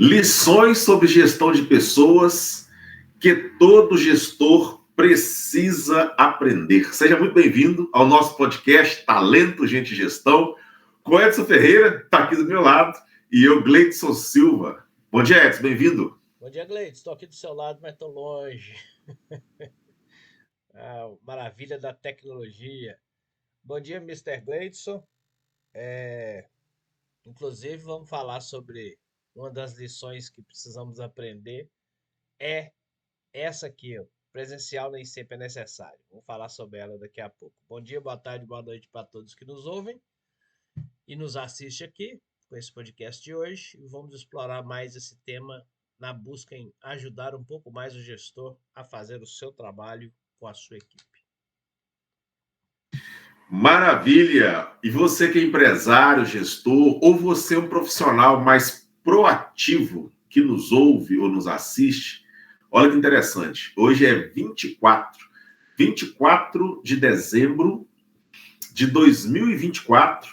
Lições sobre gestão de pessoas que todo gestor precisa aprender. Seja muito bem-vindo ao nosso podcast Talento, Gente e Gestão. Com Edson Ferreira, está aqui do meu lado, e eu, Gleidson Silva. Bom dia, Edson, bem-vindo. Bom dia, Gleidson. Estou aqui do seu lado, mas estou longe. Maravilha da tecnologia. Bom dia, Mr. Gleidson. Inclusive, vamos falar sobre uma das lições que precisamos aprender. É essa aqui, ó. Presencial nem sempre é necessário. Vamos falar sobre ela daqui a pouco. Bom dia, boa tarde, boa noite para todos que nos ouvem e nos assistem aqui com esse podcast de hoje. E vamos explorar mais esse tema na busca em ajudar um pouco mais o gestor a fazer o seu trabalho com a sua equipe. Maravilha! E você que é empresário, gestor, ou você é um profissional mais proativo que nos ouve ou nos assiste, olha que interessante. Hoje é 24 de dezembro de 2024,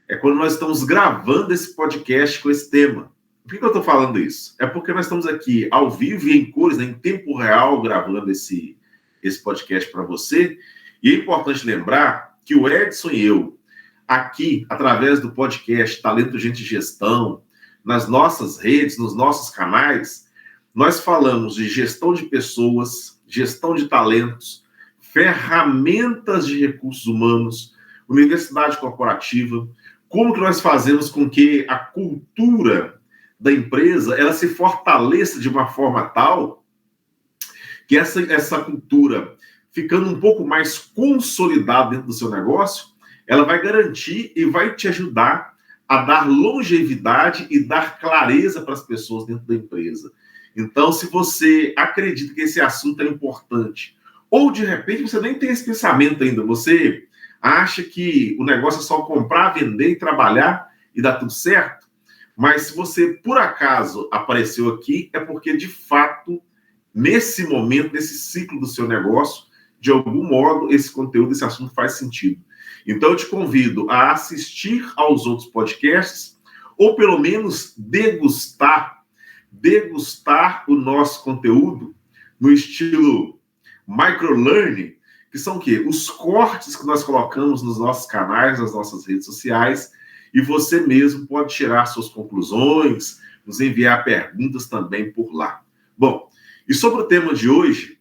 é quando nós estamos gravando esse podcast com esse tema. Por que eu estou falando isso? É porque nós estamos aqui ao vivo e em cores, né, em tempo real, gravando esse podcast para você. E é importante lembrar que o Edson e eu, aqui, através do podcast Talento, Gente e Gestão, nas nossas redes, nos nossos canais, nós falamos de gestão de pessoas, gestão de talentos, ferramentas de recursos humanos, universidade corporativa, como que nós fazemos com que a cultura da empresa ela se fortaleça de uma forma tal que essa cultura, ficando um pouco mais consolidada dentro do seu negócio, ela vai garantir e vai te ajudar a dar longevidade e dar clareza para as pessoas dentro da empresa. Então, se você acredita que esse assunto é importante, ou de repente você nem tem esse pensamento ainda, você acha que o negócio é só comprar, vender e trabalhar e dá tudo certo, mas se você, por acaso, apareceu aqui, é porque, de fato, nesse momento, nesse ciclo do seu negócio, de algum modo, esse conteúdo, esse assunto faz sentido. Então, eu te convido a assistir aos outros podcasts, ou pelo menos degustar o nosso conteúdo no estilo microlearning, que são o quê? Os cortes que nós colocamos nos nossos canais, nas nossas redes sociais, e você mesmo pode tirar suas conclusões, nos enviar perguntas também por lá. Bom, e sobre o tema de hoje,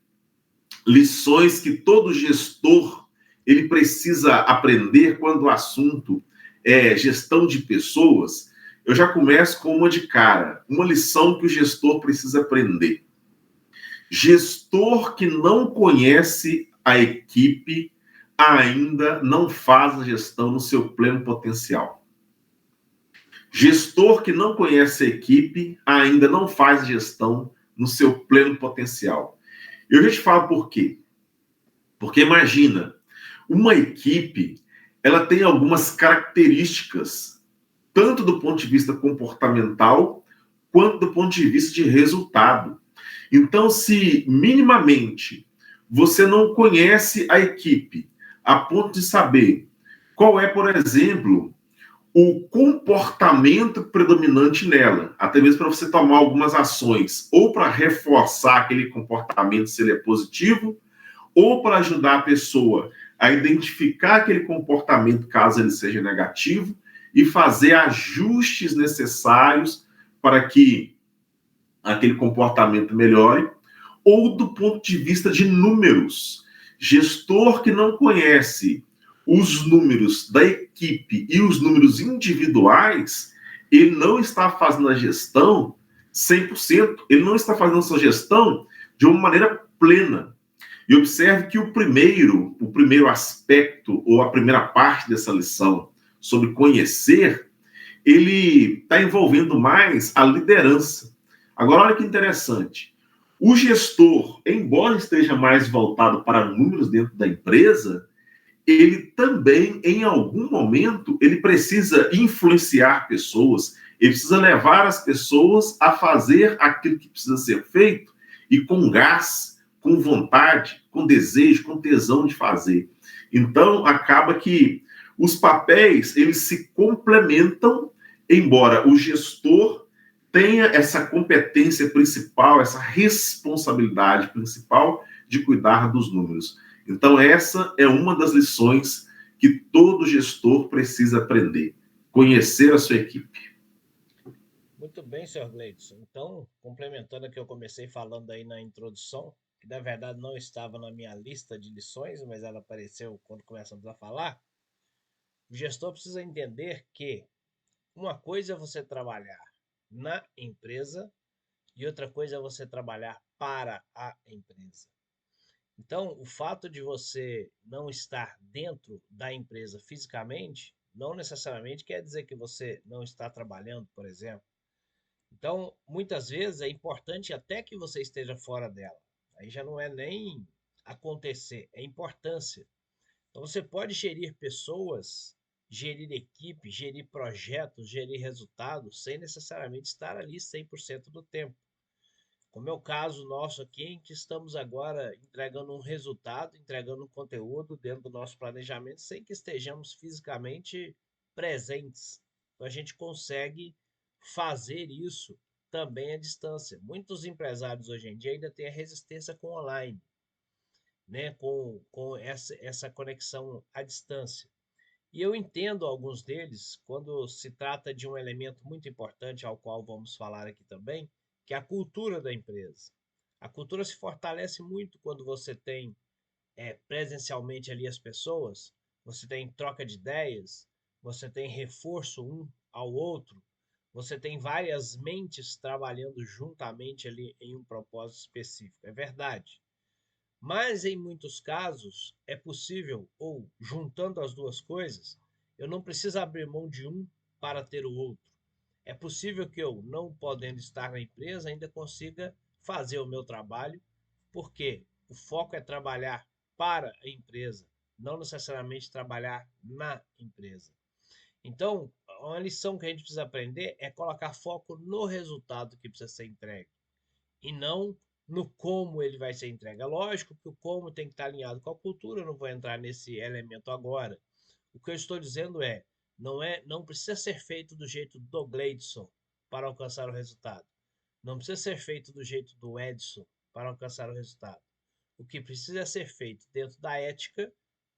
lições que todo gestor ele precisa aprender quando o assunto é gestão de pessoas, eu já começo com uma de cara, uma lição que o gestor precisa aprender. Gestor que não conhece a equipe ainda não faz a gestão no seu pleno potencial. Gestor que não conhece a equipe ainda não faz a gestão no seu pleno potencial. Eu já te falo por quê. Porque imagina, uma equipe, ela tem algumas características, tanto do ponto de vista comportamental, quanto do ponto de vista de resultado. Então, se minimamente você não conhece a equipe a ponto de saber qual é, por exemplo, o comportamento predominante nela, até mesmo para você tomar algumas ações, ou para reforçar aquele comportamento se ele é positivo, ou para ajudar a pessoa a identificar aquele comportamento caso ele seja negativo e fazer ajustes necessários para que aquele comportamento melhore, ou do ponto de vista de números. Gestor que não conhece os números da equipe e os números individuais, ele não está fazendo a gestão 100%, ele não está fazendo a sua gestão de uma maneira plena. E observe que o primeiro aspecto, ou a primeira parte dessa lição sobre conhecer, ele está envolvendo mais a liderança. Agora, olha que interessante. O gestor, embora esteja mais voltado para números dentro da empresa, ele também, em algum momento, ele precisa influenciar pessoas, ele precisa levar as pessoas a fazer aquilo que precisa ser feito e com gás, com vontade, com desejo, com tesão de fazer. Então, acaba que os papéis, eles se complementam, embora o gestor tenha essa competência principal, essa responsabilidade principal de cuidar dos números. Então, essa é uma das lições que todo gestor precisa aprender: conhecer a sua equipe. Muito bem, senhor Gleidson. Então, complementando o que eu comecei falando aí na introdução, que na verdade não estava na minha lista de lições, mas ela apareceu quando começamos a falar, o gestor precisa entender que uma coisa é você trabalhar na empresa e outra coisa é você trabalhar para a empresa. Então, o fato de você não estar dentro da empresa fisicamente não necessariamente quer dizer que você não está trabalhando, por exemplo. Então, muitas vezes é importante até que você esteja fora dela. Aí já não é nem acontecer, é importância. Então, você pode gerir pessoas, gerir equipe, gerir projetos, gerir resultados, sem necessariamente estar ali 100% do tempo. Como é o caso nosso aqui, em que estamos agora entregando um resultado, entregando um conteúdo dentro do nosso planejamento, sem que estejamos fisicamente presentes. Então, a gente consegue fazer isso também à distância. Muitos empresários hoje em dia ainda têm a resistência com o online, né? com essa conexão à distância. E eu entendo alguns deles quando se trata de um elemento muito importante, ao qual vamos falar aqui também, que é a cultura da empresa. A cultura se fortalece muito quando você tem presencialmente ali as pessoas, você tem troca de ideias, você tem reforço um ao outro, você tem várias mentes trabalhando juntamente ali em um propósito específico. É verdade. Mas em muitos casos é possível, ou juntando as duas coisas, eu não preciso abrir mão de um para ter o outro. É possível que eu, não podendo estar na empresa, ainda consiga fazer o meu trabalho, porque o foco é trabalhar para a empresa, não necessariamente trabalhar na empresa. Então, uma lição que a gente precisa aprender é colocar foco no resultado que precisa ser entregue e não no como ele vai ser entregue. É lógico que o como tem que estar alinhado com a cultura, eu não vou entrar nesse elemento agora. O que eu estou dizendo não precisa ser feito do jeito do Gleidson para alcançar o resultado. Não precisa ser feito do jeito do Edson para alcançar o resultado. O que precisa ser feito dentro da ética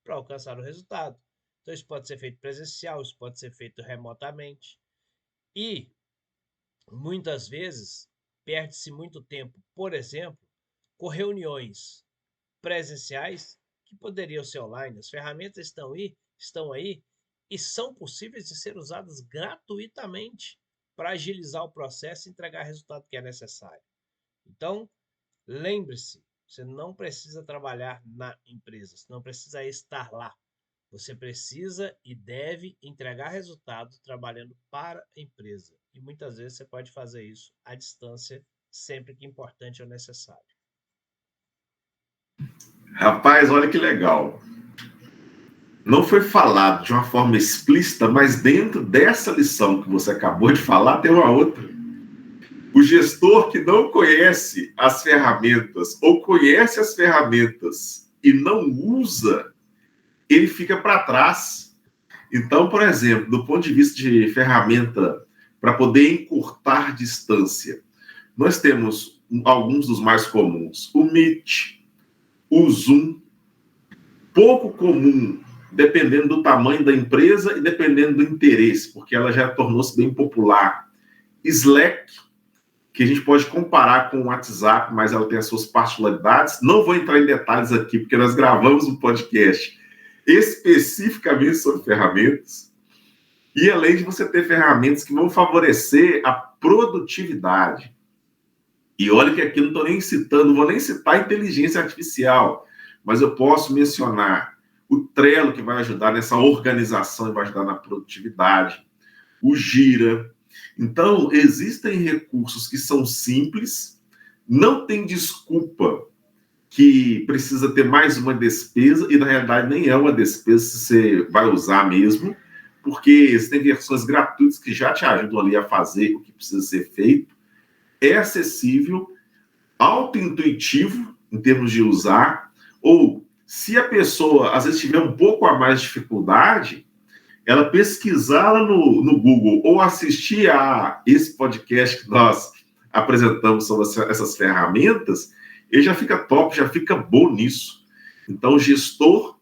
para alcançar o resultado. Então, isso pode ser feito presencial, isso pode ser feito remotamente. E muitas vezes perde-se muito tempo, por exemplo, com reuniões presenciais que poderiam ser online. As ferramentas estão aí e são possíveis de ser usadas gratuitamente para agilizar o processo e entregar o resultado que é necessário. Então, lembre-se, você não precisa trabalhar na empresa, você não precisa estar lá. Você precisa e deve entregar resultado trabalhando para a empresa. E muitas vezes você pode fazer isso à distância, sempre que importante ou necessário. Rapaz, olha que legal. Não foi falado de uma forma explícita, mas dentro dessa lição que você acabou de falar, tem uma outra. O gestor que não conhece as ferramentas ou conhece as ferramentas e não usa, ele fica para trás. Então, por exemplo, do ponto de vista de ferramenta para poder encurtar distância, nós temos alguns dos mais comuns. O Meet, o Zoom, pouco comum, dependendo do tamanho da empresa e dependendo do interesse, porque ela já tornou-se bem popular. Slack, que a gente pode comparar com o WhatsApp, mas ela tem as suas particularidades. Não vou entrar em detalhes aqui, porque nós gravamos um podcast especificamente sobre ferramentas. E além de você ter ferramentas que vão favorecer a produtividade. E olha que aqui não estou nem citando, não vou nem citar a inteligência artificial, mas eu posso mencionar o Trello, que vai ajudar nessa organização e vai ajudar na produtividade, o Gira. Então, existem recursos que são simples, não tem desculpa que precisa ter mais uma despesa, e na realidade nem é uma despesa se você vai usar mesmo, porque existem versões gratuitas que já te ajudam ali a fazer o que precisa ser feito. É acessível, auto-intuitivo em termos de usar, ou se a pessoa às vezes tiver um pouco a mais de dificuldade, ela pesquisar lá no Google ou assistir a esse podcast que nós apresentamos sobre essas ferramentas, ele já fica top, já fica bom nisso. Então, o gestor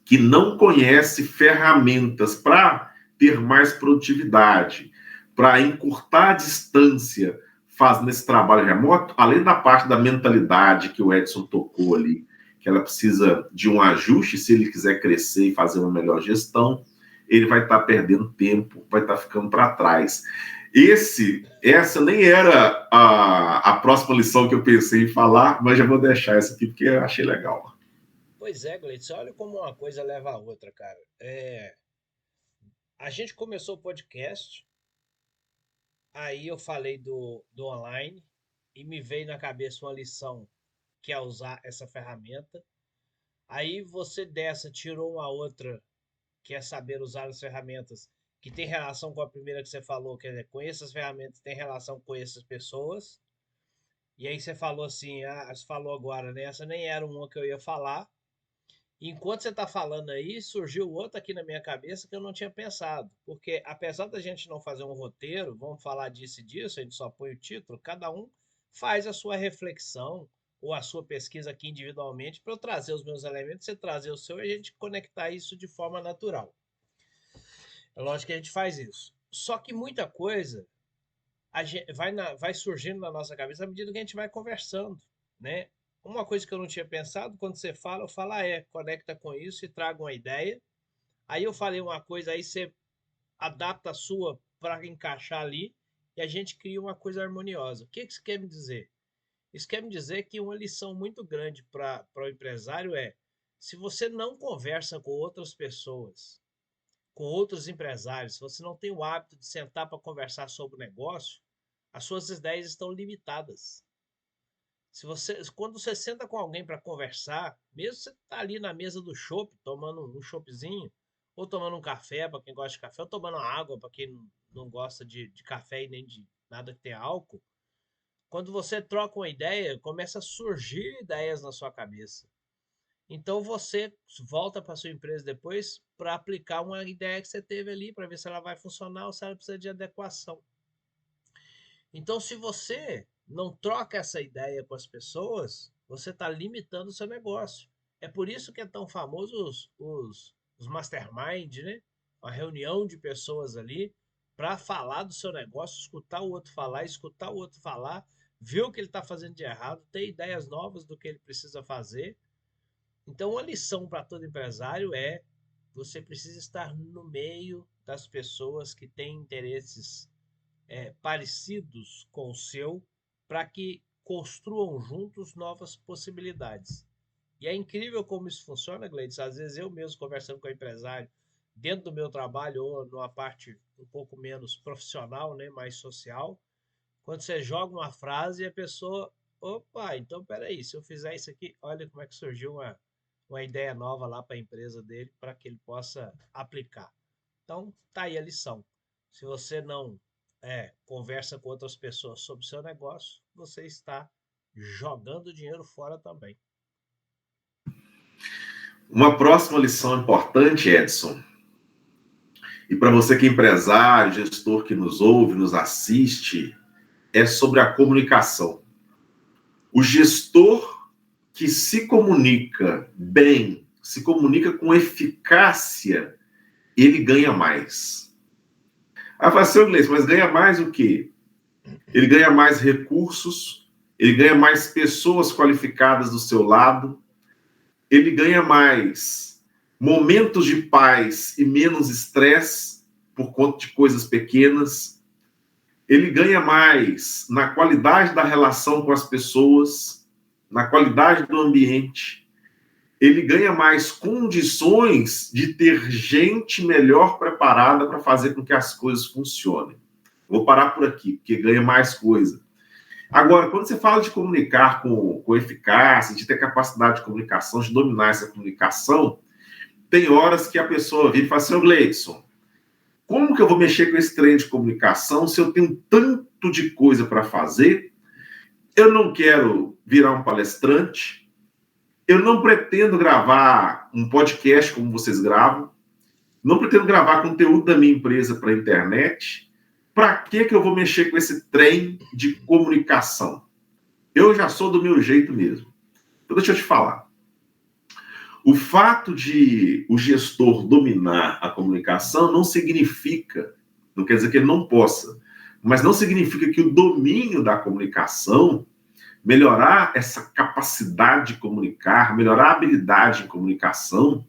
que não conhece ferramentas para ter mais produtividade, para encurtar a distância, fazendo esse trabalho remoto, além da parte da mentalidade que o Edson tocou ali, que ela precisa de um ajuste se ele quiser crescer e fazer uma melhor gestão, ele vai estar perdendo tempo, vai estar ficando para trás. Essa nem era a próxima lição que eu pensei em falar, mas já vou deixar essa aqui porque eu achei legal. Pois é, Gleitson, olha como uma coisa leva a outra, cara. A gente começou o podcast, aí eu falei do online e me veio na cabeça uma lição que é usar essa ferramenta. Aí você dessa tirou uma outra, que é saber usar as ferramentas, que tem relação com a primeira que você falou, quer dizer, conheça as ferramentas, tem relação com essas pessoas. E aí você falou assim, você falou agora, né? Essa nem era uma que eu ia falar. Enquanto você está falando aí, surgiu outra aqui na minha cabeça que eu não tinha pensado. Porque apesar da gente não fazer um roteiro, vamos falar disso e disso, a gente só põe o título, cada um faz a sua reflexão ou a sua pesquisa aqui individualmente para eu trazer os meus elementos, você trazer o seu e a gente conectar isso de forma natural. É lógico que a gente faz isso. Só que muita coisa vai surgindo na nossa cabeça à medida que a gente vai conversando, né? Uma coisa que eu não tinha pensado, quando você fala, eu falo, conecta com isso e traga uma ideia. Aí eu falei uma coisa, aí você adapta a sua para encaixar ali e a gente cria uma coisa harmoniosa. O que isso quer me dizer? Isso quer me dizer que uma lição muito grande para o empresário é: se você não conversa com outras pessoas, com outros empresários, se você não tem o hábito de sentar para conversar sobre o negócio, as suas ideias estão limitadas. Quando você senta com alguém para conversar, mesmo você tá ali na mesa do chopp, tomando um choppzinho, ou tomando um café para quem gosta de café, ou tomando água para quem não gosta de café e nem de nada que tenha álcool, quando você troca uma ideia, começa a surgir ideias na sua cabeça. Então você volta para sua empresa depois para aplicar uma ideia que você teve ali, para ver se ela vai funcionar ou se ela precisa de adequação. Então, se você não troca essa ideia com as pessoas, você está limitando o seu negócio. É por isso que é tão famoso os mastermind, né? Uma reunião de pessoas ali para falar do seu negócio, escutar o outro falar, escutar o outro falar, ver o que ele está fazendo de errado, ter ideias novas do que ele precisa fazer. Então, uma lição para todo empresário é: você precisa estar no meio das pessoas que têm interesses parecidos com o seu, para que construam juntos novas possibilidades. E é incrível como isso funciona, Gleides. Às vezes eu mesmo conversando com o empresário, dentro do meu trabalho ou numa parte um pouco menos profissional, né, mais social, quando você joga uma frase e a pessoa, opa, então peraí, se eu fizer isso aqui, olha como é que surgiu uma ideia nova lá para a empresa dele, para que ele possa aplicar. Então, tá aí a lição. Se você não conversa com outras pessoas sobre o seu negócio, você está jogando dinheiro fora também. Uma próxima lição importante, Edson, e para você que é empresário, gestor que nos ouve, nos assiste, é sobre a comunicação. O gestor que se comunica bem, se comunica com eficácia, ele ganha mais. Ah, fala assim, Gleice, mas ganha mais o quê? Ele ganha mais recursos, ele ganha mais pessoas qualificadas do seu lado, ele ganha mais momentos de paz e menos estresse por conta de coisas pequenas. Ele ganha mais na qualidade da relação com as pessoas, na qualidade do ambiente. Ele ganha mais condições de ter gente melhor preparada para fazer com que as coisas funcionem. Vou parar por aqui, porque ganha mais coisa. Agora, quando você fala de comunicar com eficácia, de ter capacidade de comunicação, de dominar essa comunicação, tem horas que a pessoa vira e fala assim, Gleidson, como que eu vou mexer com esse trem de comunicação se eu tenho tanto de coisa para fazer? Eu não quero virar um palestrante, eu não pretendo gravar um podcast como vocês gravam, não pretendo gravar conteúdo da minha empresa para a internet. Para que eu vou mexer com esse trem de comunicação? Eu já sou do meu jeito mesmo. Então, deixa eu te falar. O fato de o gestor dominar a comunicação não significa, não quer dizer que ele não possa, mas não significa que o domínio da comunicação, melhorar essa capacidade de comunicar, melhorar a habilidade em comunicação,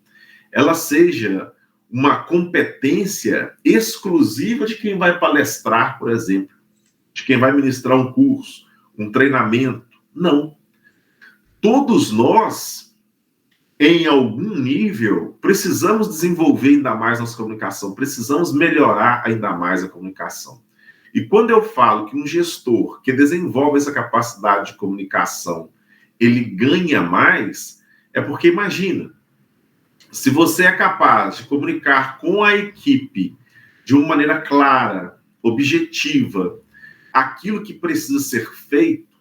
ela seja uma competência exclusiva de quem vai palestrar, por exemplo, de quem vai ministrar um curso, um treinamento. Não. Todos nós, em algum nível, precisamos desenvolver ainda mais nossa comunicação, precisamos melhorar ainda mais a comunicação. E quando eu falo que um gestor que desenvolve essa capacidade de comunicação, ele ganha mais, é porque, imagina, se você é capaz de comunicar com a equipe de uma maneira clara, objetiva, aquilo que precisa ser feito,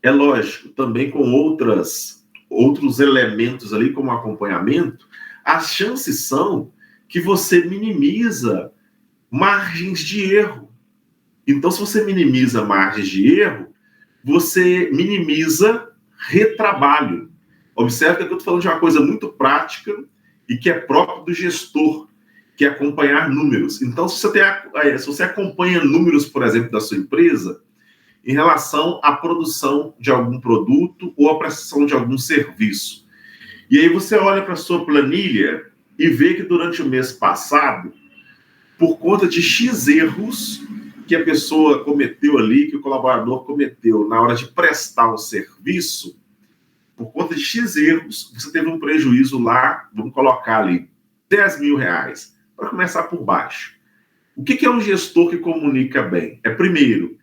é lógico, também com outros elementos ali, como acompanhamento, as chances são que você minimiza margens de erro. Então, se você minimiza margens de erro, você minimiza retrabalho. Observe que eu estou falando de uma coisa muito prática e que é próprio do gestor, que é acompanhar números. Então, se você acompanha números, por exemplo, da sua empresa, em relação à produção de algum produto ou à prestação de algum serviço. E aí você olha para a sua planilha e vê que durante o mês passado, por conta de X erros que a pessoa cometeu ali, que o colaborador cometeu na hora de prestar um serviço, por conta de X erros, você teve um prejuízo lá, vamos colocar ali, R$10.000, para começar por baixo. O que é um gestor que comunica bem? É, primeiro,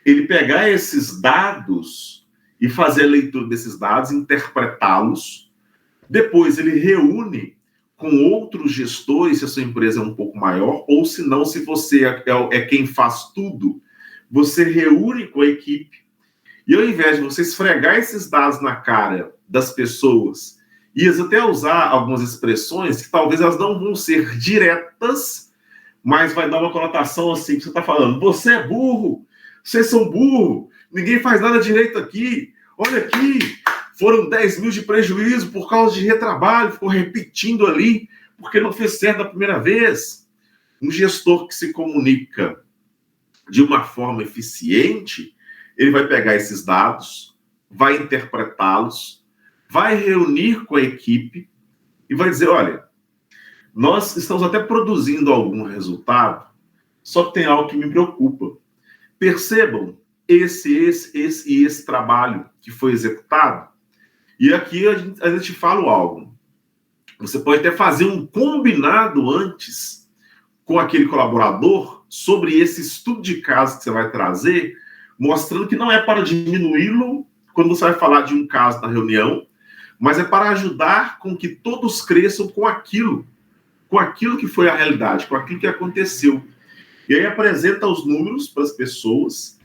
ele pegar esses dados e fazer a leitura desses dados, interpretá-los. Depois ele reúne com outros gestores, se a sua empresa é um pouco maior, ou se não, se você é quem faz tudo, você reúne com a equipe. E ao invés de você esfregar esses dados na cara das pessoas, e até usar algumas expressões que talvez elas não vão ser diretas, mas vai dar uma conotação assim, que você está falando, você é burro, vocês são burros, ninguém faz nada direito aqui, olha aqui, foram 10 mil de prejuízo por causa de retrabalho, ficou repetindo ali, porque não fez certo da primeira vez. Um gestor que se comunica de uma forma eficiente, ele vai pegar esses dados, vai interpretá-los, vai reunir com a equipe e vai dizer, olha, nós estamos até produzindo algum resultado, só que tem algo que me preocupa. Percebam esse trabalho que foi executado. E aqui a gente fala algo. Você pode até fazer um combinado antes com aquele colaborador sobre esse estudo de caso que você vai trazer, mostrando que não é para diminuí-lo quando você vai falar de um caso na reunião, mas é para ajudar com que todos cresçam com aquilo que foi a realidade, com aquilo que aconteceu. E aí apresenta os números para as pessoas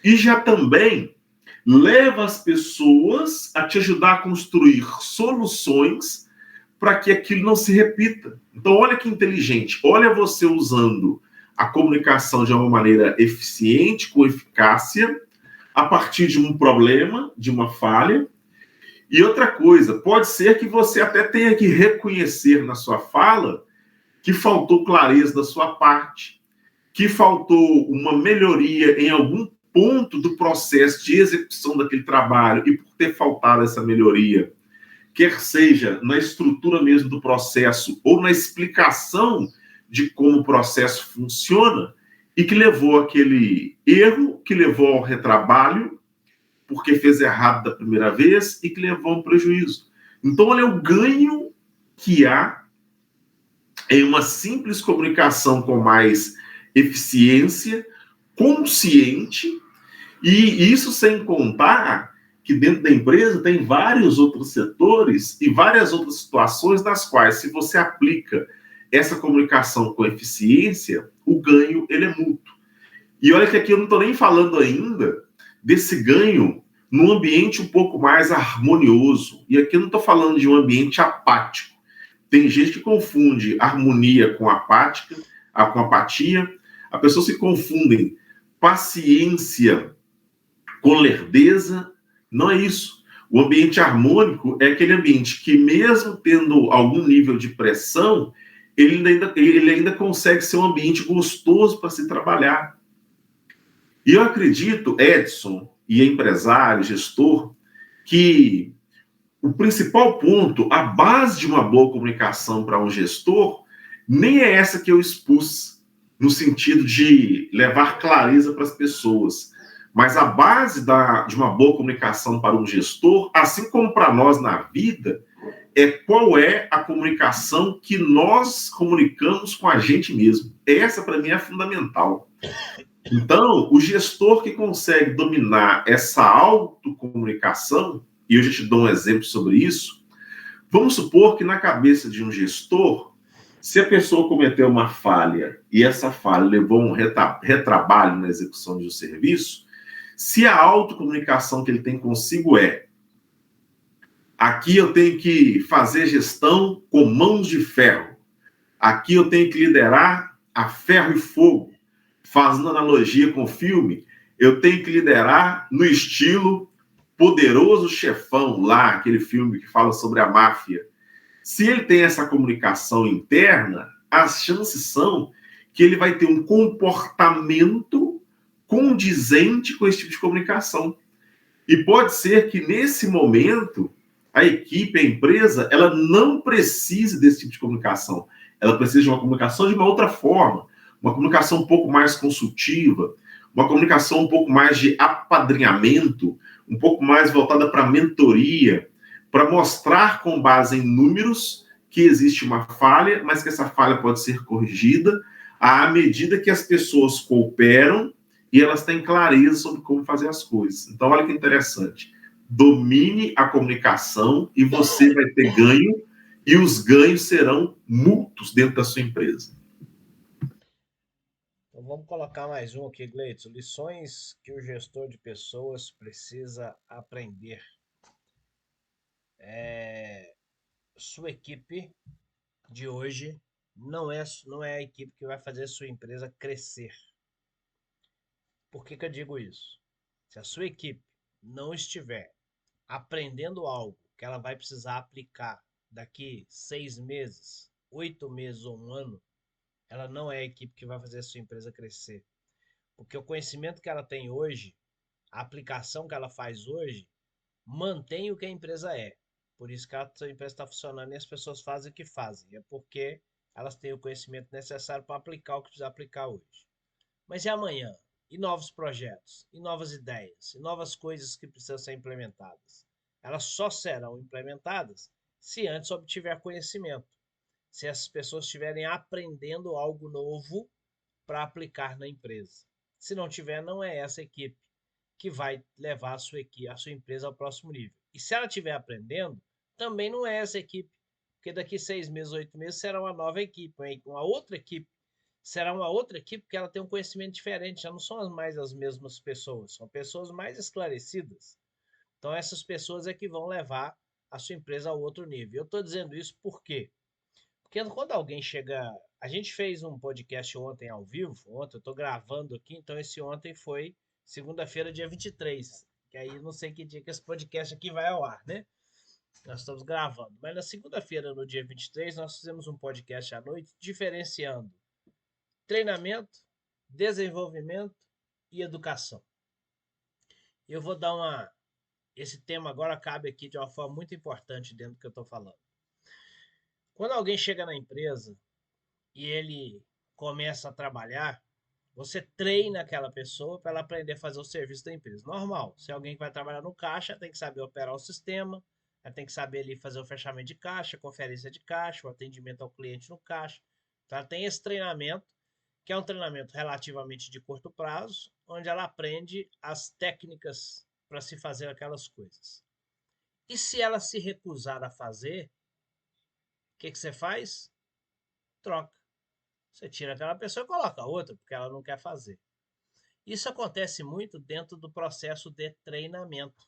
e já também leva as pessoas a te ajudar a construir soluções para que aquilo não se repita. Então, olha que inteligente. Olha você usando a comunicação de uma maneira eficiente, com eficácia, a partir de um problema, de uma falha. E outra coisa, pode ser que você até tenha que reconhecer na sua fala que faltou clareza da sua parte, que faltou uma melhoria em algum ponto do processo de execução daquele trabalho e por ter faltado essa melhoria, quer seja na estrutura mesmo do processo ou na explicação de como o processo funciona e que levou aquele erro, que levou ao retrabalho, porque fez errado da primeira vez e que levou a um prejuízo. Então, olha o ganho que há em uma simples comunicação com mais eficiência, consciente, e isso sem contar que dentro da empresa tem vários outros setores e várias outras situações nas quais, se você aplica essa comunicação com eficiência, o ganho ele é mútuo. E olha que aqui eu não estou nem falando ainda desse ganho num ambiente um pouco mais harmonioso. E aqui eu não estou falando de um ambiente apático. Tem gente que confunde harmonia com apática, com apatia. A pessoa se confundem paciência com lerdeza. Não é isso. O ambiente harmônico é aquele ambiente que, mesmo tendo algum nível de pressão, ele ainda consegue ser um ambiente gostoso para se trabalhar. E eu acredito, Edson, e empresário, gestor, que o principal ponto, a base de uma boa comunicação para um gestor, nem é essa que eu expus, no sentido de levar clareza para as pessoas. Mas a base de uma boa comunicação para um gestor, assim como para nós na vida, é qual é a comunicação que nós comunicamos com a gente mesmo. Essa, para mim, é fundamental. Então, o gestor que consegue dominar essa autocomunicação, e eu já te dou um exemplo sobre isso, vamos supor que na cabeça de um gestor, se a pessoa cometeu uma falha e essa falha levou um retrabalho na execução de um serviço, se a autocomunicação que ele tem consigo é: aqui eu tenho que fazer gestão com mãos de ferro, aqui eu tenho que liderar a ferro e fogo, fazendo analogia com o filme, eu tenho que liderar no estilo Poderoso Chefão, lá, aquele filme que fala sobre a máfia. Se ele tem essa comunicação interna, as chances são que ele vai ter um comportamento condizente com esse tipo de comunicação. E pode ser que, nesse momento, a equipe, a empresa, ela não precise desse tipo de comunicação. Ela precisa de uma comunicação de uma outra forma, uma comunicação um pouco mais consultiva, uma comunicação um pouco mais de apadrinhamento, um pouco mais voltada para mentoria, para mostrar com base em números que existe uma falha, mas que essa falha pode ser corrigida à medida que as pessoas cooperam e elas têm clareza sobre como fazer as coisas. Então, olha que interessante. Domine a comunicação e você vai ter ganho, e os ganhos serão mútuos dentro da sua empresa. Então vamos colocar mais um aqui, Gleidson. Lições que o gestor de pessoas precisa aprender. Sua equipe de hoje não é a equipe que vai fazer a sua empresa crescer. Por que eu digo isso? Se a sua equipe não estiver aprendendo algo que ela vai precisar aplicar daqui 6 meses, 8 meses ou um ano, ela não é a equipe que vai fazer a sua empresa crescer. Porque o conhecimento que ela tem hoje, a aplicação que ela faz hoje, mantém o que a empresa é. Por isso que a sua empresa está funcionando e as pessoas fazem o que fazem. É porque elas têm o conhecimento necessário para aplicar o que precisa aplicar hoje. Mas e amanhã? E novos projetos? E novas ideias? E novas coisas que precisam ser implementadas? Elas só serão implementadas se antes obtiver conhecimento. Se as pessoas estiverem aprendendo algo novo para aplicar na empresa. Se não tiver, não é essa equipe que vai levar a sua empresa ao próximo nível. E se ela estiver aprendendo, também não é essa equipe, porque daqui 6 meses, 8 meses será uma nova equipe, uma outra equipe. Será uma outra equipe porque ela tem um conhecimento diferente, já não são mais as mesmas pessoas, são pessoas mais esclarecidas. Então essas pessoas é que vão levar a sua empresa ao outro nível. Eu estou dizendo isso por quê? Porque quando alguém chega. A gente fez um podcast ontem ao vivo, ontem eu estou gravando aqui, então esse ontem foi segunda-feira, dia 23. Que aí não sei que dia que esse podcast aqui vai ao ar, né? Nós estamos gravando. Mas na segunda-feira, no dia 23, nós fizemos um podcast à noite diferenciando treinamento, desenvolvimento e educação. Eu vou dar uma. Esse tema agora cabe aqui de uma forma muito importante dentro do que eu estou falando. Quando alguém chega na empresa e ele começa a trabalhar, você treina aquela pessoa para ela aprender a fazer o serviço da empresa. Normal. Se alguém que vai trabalhar no caixa, tem que saber operar o sistema, tem que saber ali fazer o fechamento de caixa, conferência de caixa, o atendimento ao cliente no caixa. Então, ela tem esse treinamento, que é um treinamento relativamente de curto prazo, onde ela aprende as técnicas para se fazer aquelas coisas. E se ela se recusar a fazer, o que você faz? Troca. Você tira aquela pessoa e coloca outra, porque ela não quer fazer. Isso acontece muito dentro do processo de treinamento.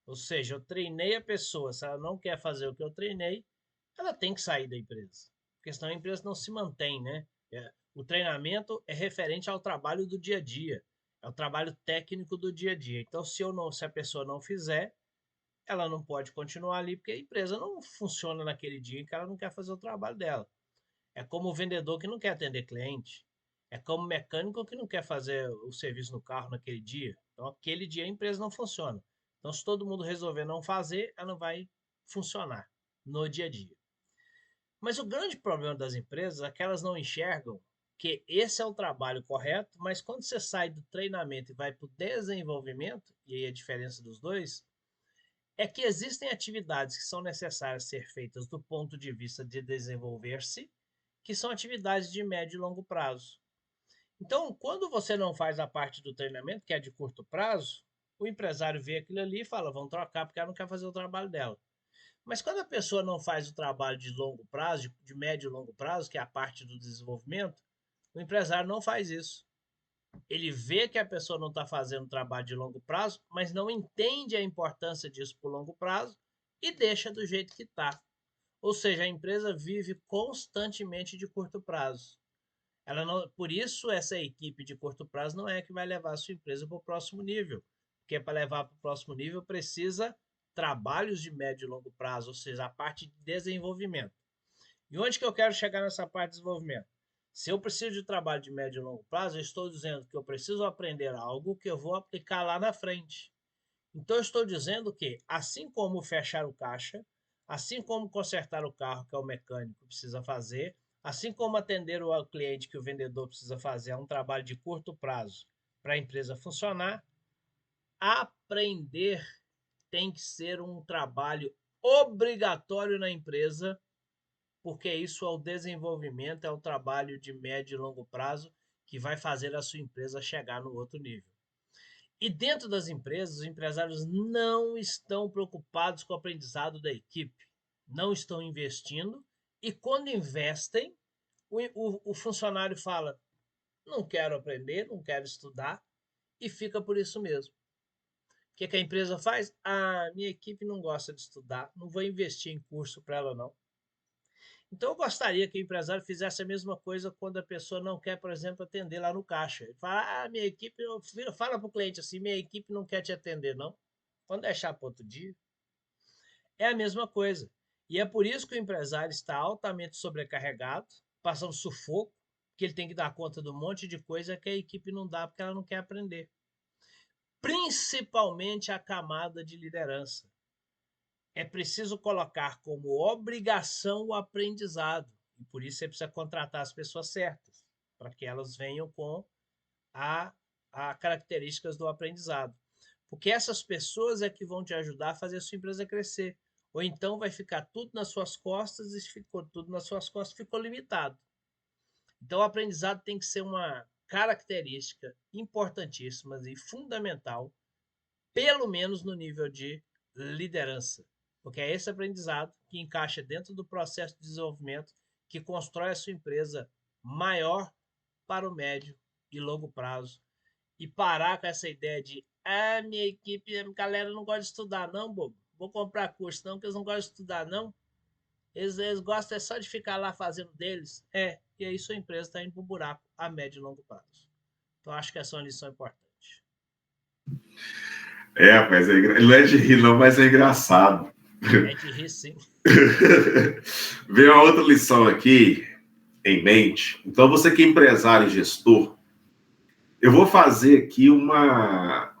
Ou seja, eu treinei a pessoa, se ela não quer fazer o que eu treinei, ela tem que sair da empresa, porque senão a empresa não se mantém, né? O treinamento é referente ao trabalho do dia a dia, é o trabalho técnico do dia a dia. Então, se a pessoa não fizer, ela não pode continuar ali, porque a empresa não funciona naquele dia que ela não quer fazer o trabalho dela. É como o vendedor que não quer atender cliente, é como o mecânico que não quer fazer o serviço no carro naquele dia. Então, aquele dia a empresa não funciona. Então, se todo mundo resolver não fazer, ela não vai funcionar no dia a dia. Mas o grande problema das empresas é que elas não enxergam que esse é o trabalho correto, mas quando você sai do treinamento e vai para o desenvolvimento, e aí a diferença dos dois, é que existem atividades que são necessárias ser feitas do ponto de vista de desenvolver-se, que são atividades de médio e longo prazo. Então, quando você não faz a parte do treinamento, que é de curto prazo, o empresário vê aquilo ali e fala, vamos trocar porque ela não quer fazer o trabalho dela. Mas quando a pessoa não faz o trabalho de longo prazo, de médio e longo prazo, que é a parte do desenvolvimento, o empresário não faz isso. Ele vê que a pessoa não está fazendo trabalho de longo prazo, mas não entende a importância disso para o longo prazo e deixa do jeito que está. Ou seja, a empresa vive constantemente de curto prazo. Ela não, por isso, essa equipe de curto prazo não é a que vai levar a sua empresa para o próximo nível. Porque para levar para o próximo nível precisa trabalhos de médio e longo prazo, ou seja, a parte de desenvolvimento. E onde que eu quero chegar nessa parte de desenvolvimento? Se eu preciso de trabalho de médio e longo prazo, eu estou dizendo que eu preciso aprender algo que eu vou aplicar lá na frente. Então, eu estou dizendo que, assim como fechar o caixa, assim como consertar o carro, que é o mecânico precisa fazer, assim como atender o cliente que o vendedor precisa fazer, é um trabalho de curto prazo para a empresa funcionar, aprender tem que ser um trabalho obrigatório na empresa, porque isso é o desenvolvimento, é o trabalho de médio e longo prazo que vai fazer a sua empresa chegar no outro nível. E dentro das empresas, os empresários não estão preocupados com o aprendizado da equipe, não estão investindo, e quando investem, o funcionário fala: não quero aprender, não quero estudar, e fica por isso mesmo. O que a empresa faz? Minha equipe não gosta de estudar, não vou investir em curso para ela não. Então, eu gostaria que o empresário fizesse a mesma coisa quando a pessoa não quer, por exemplo, atender lá no caixa. Ele fala, minha equipe, fala para o cliente assim, minha equipe não quer te atender, não. Vamos deixar para outro dia. É a mesma coisa. E é por isso que o empresário está altamente sobrecarregado, passando sufoco, que ele tem que dar conta de um monte de coisa que a equipe não dá porque ela não quer aprender. Principalmente a camada de liderança. É preciso colocar como obrigação o aprendizado. E por isso você precisa contratar as pessoas certas, para que elas venham com a características do aprendizado. Porque essas pessoas é que vão te ajudar a fazer a sua empresa crescer. Ou então vai ficar tudo nas suas costas, e se ficou tudo nas suas costas, ficou limitado. Então o aprendizado tem que ser uma característica importantíssima e fundamental, pelo menos no nível de liderança. Porque é esse aprendizado que encaixa dentro do processo de desenvolvimento que constrói a sua empresa maior para o médio e longo prazo. E parar com essa ideia de minha equipe, a galera não gosta de estudar, não, bobo. Vou comprar curso, não, porque eles não gostam de estudar, não. Eles gostam só de ficar lá fazendo deles. E aí sua empresa está indo para o buraco a médio e longo prazo. Então, acho que essa é uma lição importante. Mas não é de rir, não, mas é engraçado. É de rir, sim. Vem uma outra lição aqui em mente. Então, você que é empresário e gestor, eu vou fazer aqui uma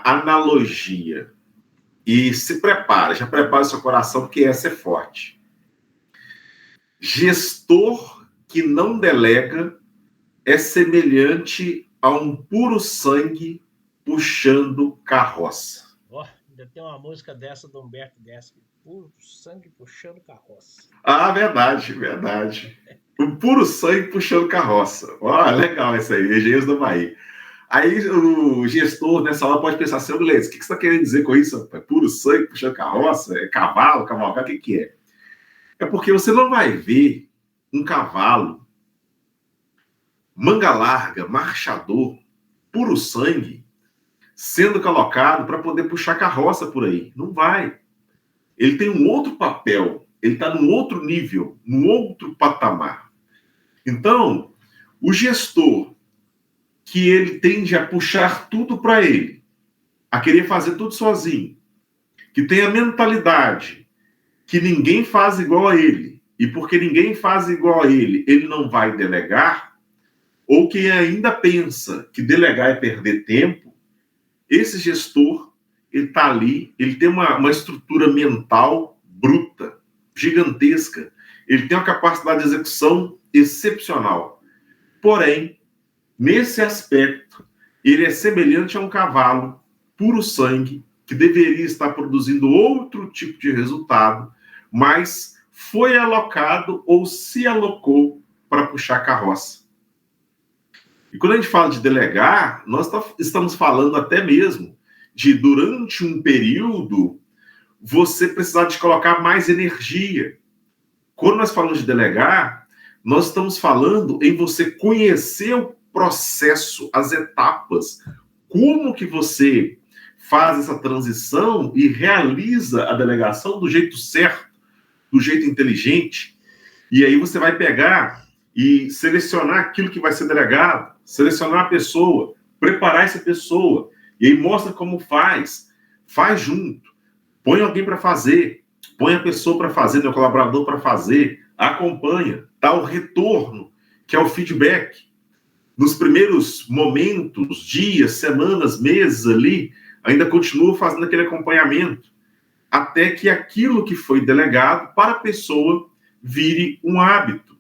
analogia. E se prepara, já prepara o seu coração, porque essa é forte. Gestor que não delega é semelhante a um puro sangue puxando carroça. Ainda tem uma música dessa do Humberto Gessinger, puro sangue puxando carroça. Verdade, verdade. Um puro sangue puxando carroça. Legal essa aí, Engenheiros do Havaí. Aí o gestor, nessa hora, pode pensar assim, beleza, o que você está querendo dizer com isso? É puro sangue puxando carroça? É cavalo, cavalgar? O que é? É porque você não vai ver um cavalo manga larga, marchador, puro sangue, sendo colocado para poder puxar carroça por aí. Não vai. Ele tem um outro papel ele está num outro nível, num outro patamar. Então, o gestor que ele tende a puxar tudo para ele, a querer fazer tudo sozinho, que tem a mentalidade que ninguém faz igual a ele, e porque ninguém faz igual a ele não vai delegar, ou quem ainda pensa que delegar é perder tempo, esse gestor, ele está ali, ele tem uma estrutura mental bruta, gigantesca, ele tem uma capacidade de execução excepcional. Porém, nesse aspecto, ele é semelhante a um cavalo puro sangue, que deveria estar produzindo outro tipo de resultado, mas foi alocado ou se alocou para puxar a carroça. E quando a gente fala de delegar, nós estamos falando até mesmo de, durante um período, você precisar de colocar mais energia. Quando nós falamos de delegar, nós estamos falando em você conhecer o processo, as etapas, como que você faz essa transição e realiza a delegação do jeito certo, do jeito inteligente. E aí você vai pegar e selecionar aquilo que vai ser delegado, selecionar a pessoa, preparar essa pessoa, e aí mostra como faz junto, põe alguém para fazer, põe a pessoa para fazer, o colaborador para fazer, acompanha, dá o retorno, que é o feedback. Nos primeiros momentos, dias, semanas, meses ali, ainda continua fazendo aquele acompanhamento, até que aquilo que foi delegado para a pessoa vire um hábito.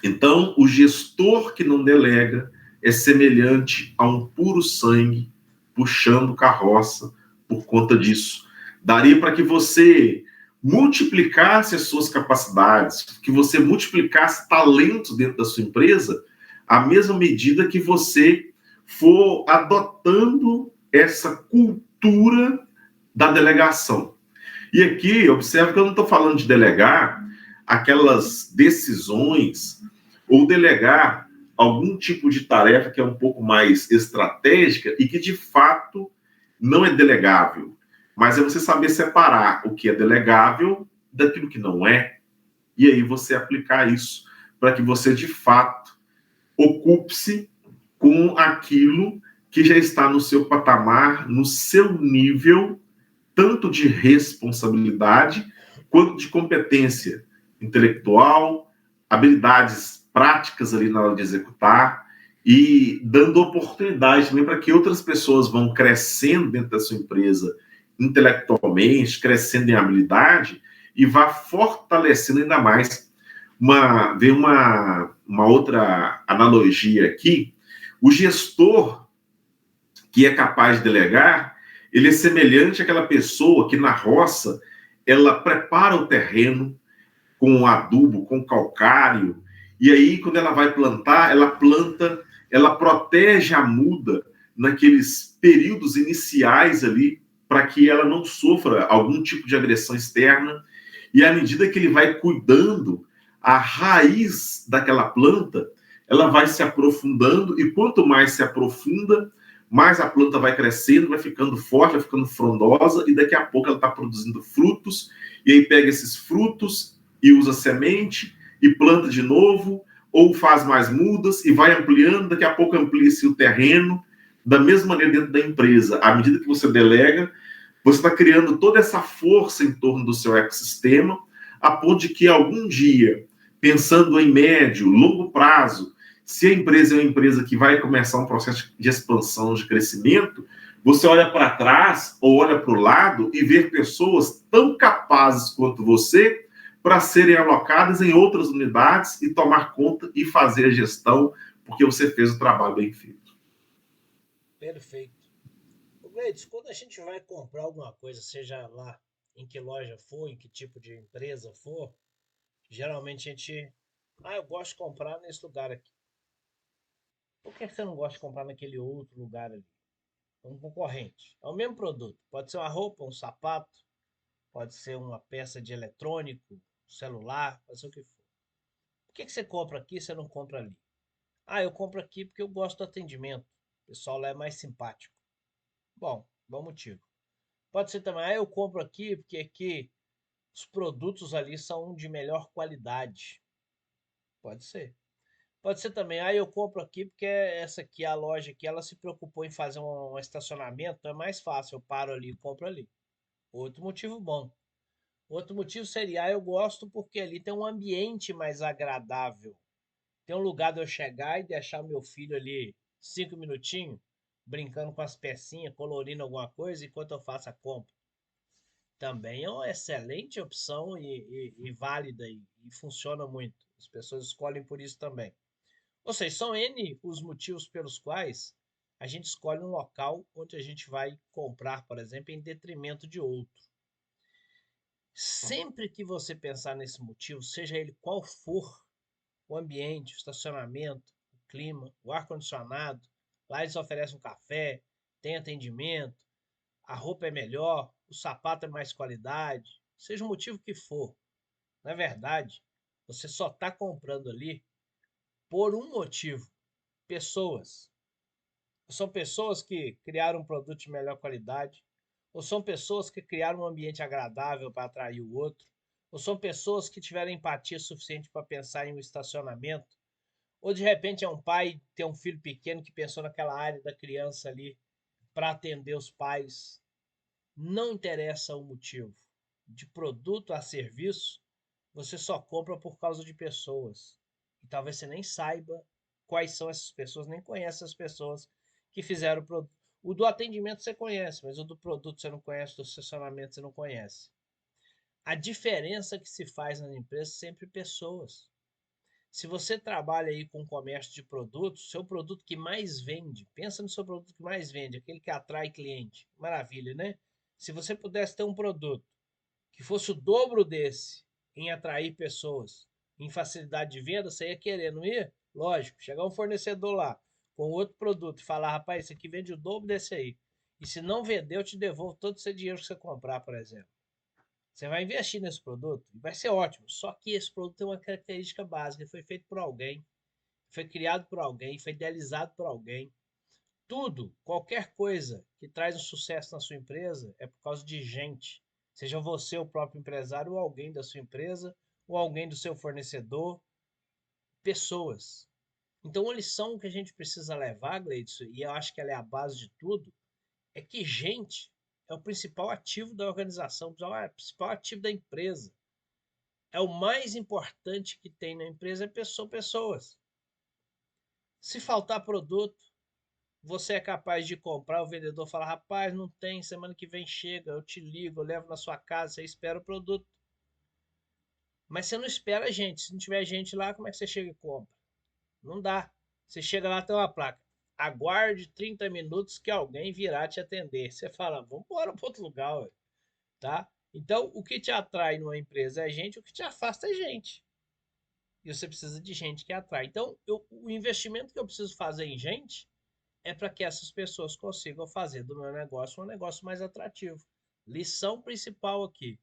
Então, o gestor que não delega é semelhante a um puro sangue puxando carroça por conta disso. Daria para que você multiplicasse as suas capacidades, que você multiplicasse talentos dentro da sua empresa, à mesma medida que você for adotando essa cultura da delegação. E aqui, observe que eu não estou falando de delegar aquelas decisões ou delegar algum tipo de tarefa que é um pouco mais estratégica e que, de fato, não é delegável. Mas é você saber separar o que é delegável daquilo que não é. E aí você aplicar isso para que você, de fato, ocupe-se com aquilo que já está no seu patamar, no seu nível, tanto de responsabilidade quanto de competência intelectual, habilidades práticas ali na hora de executar e dando oportunidade também para que outras pessoas vão crescendo dentro da sua empresa intelectualmente, crescendo em habilidade e vá fortalecendo ainda mais. Ver uma outra analogia aqui, o gestor que é capaz de delegar, ele é semelhante àquela pessoa que na roça, ela prepara o terreno com adubo, com calcário, e aí quando ela vai plantar, ela planta, ela protege a muda naqueles períodos iniciais ali, para que ela não sofra algum tipo de agressão externa, e à medida que ele vai cuidando, a raiz daquela planta, ela vai se aprofundando, e quanto mais se aprofunda, mais a planta vai crescendo, vai ficando forte, vai ficando frondosa, e daqui a pouco ela está produzindo frutos, e aí pega esses frutos e usa semente, e planta de novo, ou faz mais mudas, e vai ampliando, daqui a pouco amplia-se o terreno, da mesma maneira dentro da empresa. À medida que você delega, você está criando toda essa força em torno do seu ecossistema, a ponto de que algum dia, pensando em médio, longo prazo, se a empresa é uma empresa que vai começar um processo de expansão, de crescimento, você olha para trás ou olha para o lado e vê pessoas tão capazes quanto você para serem alocadas em outras unidades e tomar conta e fazer a gestão, porque você fez o trabalho bem feito. Perfeito. O Gleides, quando a gente vai comprar alguma coisa, seja lá em que loja for, em que tipo de empresa for, geralmente a gente. Ah, eu gosto de comprar nesse lugar aqui. Por que você não gosta de comprar naquele outro lugar ali? Um concorrente. É o mesmo produto. Pode ser uma roupa, um sapato, pode ser uma peça de eletrônico, celular, pode ser o que for. Por que você compra aqui e você não compra ali? Ah, eu compro aqui porque eu gosto do atendimento. O pessoal lá é mais simpático. Bom motivo. Pode ser também, ah, eu compro aqui porque aqui os produtos ali são de melhor qualidade. Pode ser. Pode ser também, eu compro aqui porque essa aqui, a loja aqui, ela se preocupou em fazer um estacionamento, então é mais fácil, eu paro ali e compro ali. Outro motivo bom. Outro motivo seria, eu gosto porque ali tem um ambiente mais agradável. Tem um lugar de eu chegar e deixar o meu filho ali 5 minutinhos, brincando com as pecinhas, colorindo alguma coisa, enquanto eu faço a compra. Também é uma excelente opção e válida e funciona muito. As pessoas escolhem por isso também. Ou seja, são N os motivos pelos quais a gente escolhe um local onde a gente vai comprar, por exemplo, em detrimento de outro. Sempre que você pensar nesse motivo, seja ele qual for, o ambiente, o estacionamento, o clima, o ar-condicionado, lá eles oferecem um café, tem atendimento, a roupa é melhor, o sapato é mais qualidade, seja o motivo que for. Na verdade, você só está comprando ali por um motivo: pessoas. São pessoas que criaram um produto de melhor qualidade, ou são pessoas que criaram um ambiente agradável para atrair o outro, ou são pessoas que tiveram empatia suficiente para pensar em um estacionamento, ou de repente é um pai tem um filho pequeno que pensou naquela área da criança ali para atender os pais. Não interessa o motivo. De produto a serviço, você só compra por causa de pessoas. E talvez você nem saiba quais são essas pessoas, nem conhece as pessoas que fizeram o produto. O do atendimento você conhece, mas o do produto você não conhece, do estacionamento você não conhece. A diferença que se faz nas empresas é sempre pessoas. Se você trabalha aí com comércio de produtos, seu produto que mais vende, pensa no seu produto que mais vende, aquele que atrai cliente. Maravilha, né? Se você pudesse ter um produto que fosse o dobro desse em atrair pessoas, em facilidade de venda, você ia querer, não ia? Lógico, chegar um fornecedor lá com outro produto e falar, rapaz, esse aqui vende o dobro desse aí. E se não vender, eu te devolvo todo o seu dinheiro que você comprar, por exemplo. Você vai investir nesse produto e vai ser ótimo. Só que esse produto tem uma característica básica, foi feito por alguém, foi criado por alguém, foi idealizado por alguém. Tudo, qualquer coisa que traz um sucesso na sua empresa é por causa de gente. Seja você o próprio empresário ou alguém da sua empresa ou alguém do seu fornecedor, pessoas. Então, a lição que a gente precisa levar, Gleidson, e eu acho que ela é a base de tudo, é que gente é o principal ativo da organização, é o principal ativo da empresa. É o mais importante que tem na empresa, pessoas. Se faltar produto, você é capaz de comprar, o vendedor fala, rapaz, não tem, semana que vem chega, eu te ligo, eu levo na sua casa, você espera o produto. Mas você não espera gente, se não tiver gente lá, como é que você chega e compra? Não dá. Você chega lá, tem uma placa, aguarde 30 minutos que alguém virá te atender. Você fala, vamos embora para outro lugar, ué, tá? Então, o que te atrai numa empresa é gente, o que te afasta é gente. E você precisa de gente que atrai. Então, o investimento que eu preciso fazer em gente é para que essas pessoas consigam fazer do meu negócio um negócio mais atrativo. Lição principal aqui: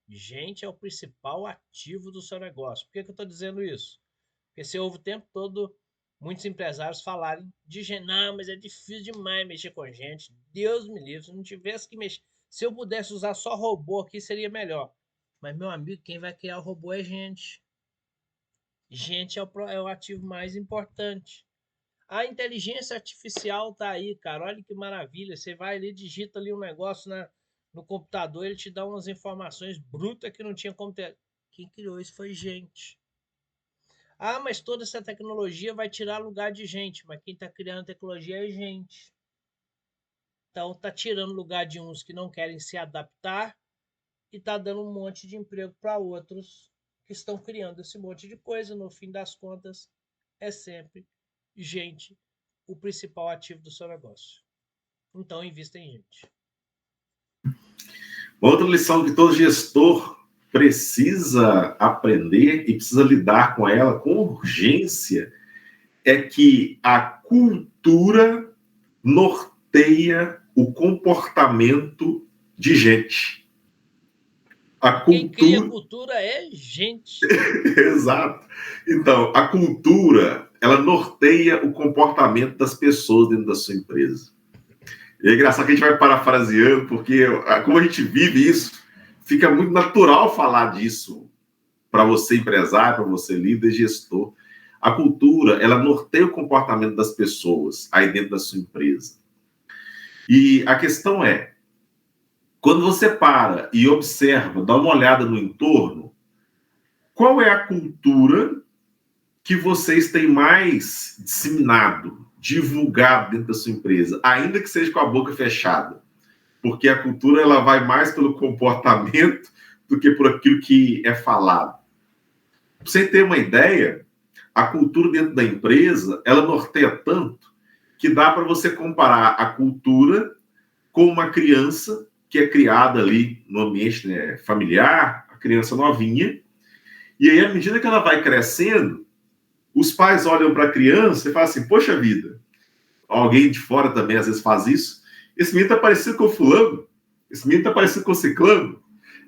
gente é o principal ativo do seu negócio. Por que eu estou dizendo isso? Porque você ouve o tempo todo muitos empresários falarem de gente. Não, mas é difícil demais mexer com gente. Deus me livre, se não tivesse que mexer. Se eu pudesse usar só robô aqui, seria melhor. Mas, meu amigo, quem vai criar o robô é gente. Gente é o ativo mais importante. A inteligência artificial tá aí, cara. Olha que maravilha. Você vai ali, digita ali um negócio no computador, ele te dá umas informações brutas que não tinha como ter. Quem criou isso foi gente. Ah, mas toda essa tecnologia vai tirar lugar de gente. Mas quem está criando a tecnologia é gente. Então tá tirando lugar de uns que não querem se adaptar e tá dando um monte de emprego para outros que estão criando esse monte de coisa. No fim das contas, é sempre gente o principal ativo do seu negócio. Então, invista em gente. Outra lição que todo gestor precisa aprender e precisa lidar com ela com urgência é que a cultura norteia o comportamento de gente. Quem cria cultura é gente. Exato. Então, a cultura, ela norteia o comportamento das pessoas dentro da sua empresa. E é engraçado que a gente vai parafraseando, porque como a gente vive isso, fica muito natural falar disso para você empresário, para você líder, gestor. A cultura, ela norteia o comportamento das pessoas aí dentro da sua empresa. E a questão é, quando você para e observa, dá uma olhada no entorno, qual é a cultura que vocês têm mais disseminado, divulgado dentro da sua empresa, ainda que seja com a boca fechada? Porque a cultura ela vai mais pelo comportamento do que por aquilo que é falado. Para você ter uma ideia, a cultura dentro da empresa, ela norteia tanto que dá para você comparar a cultura com uma criança que é criada ali no ambiente, né, familiar, a criança novinha, e aí, à medida que ela vai crescendo, os pais olham para a criança e falam assim, poxa vida, alguém de fora também às vezes faz isso, esse menino está parecido com o fulano, esse menino está parecido com o ciclano.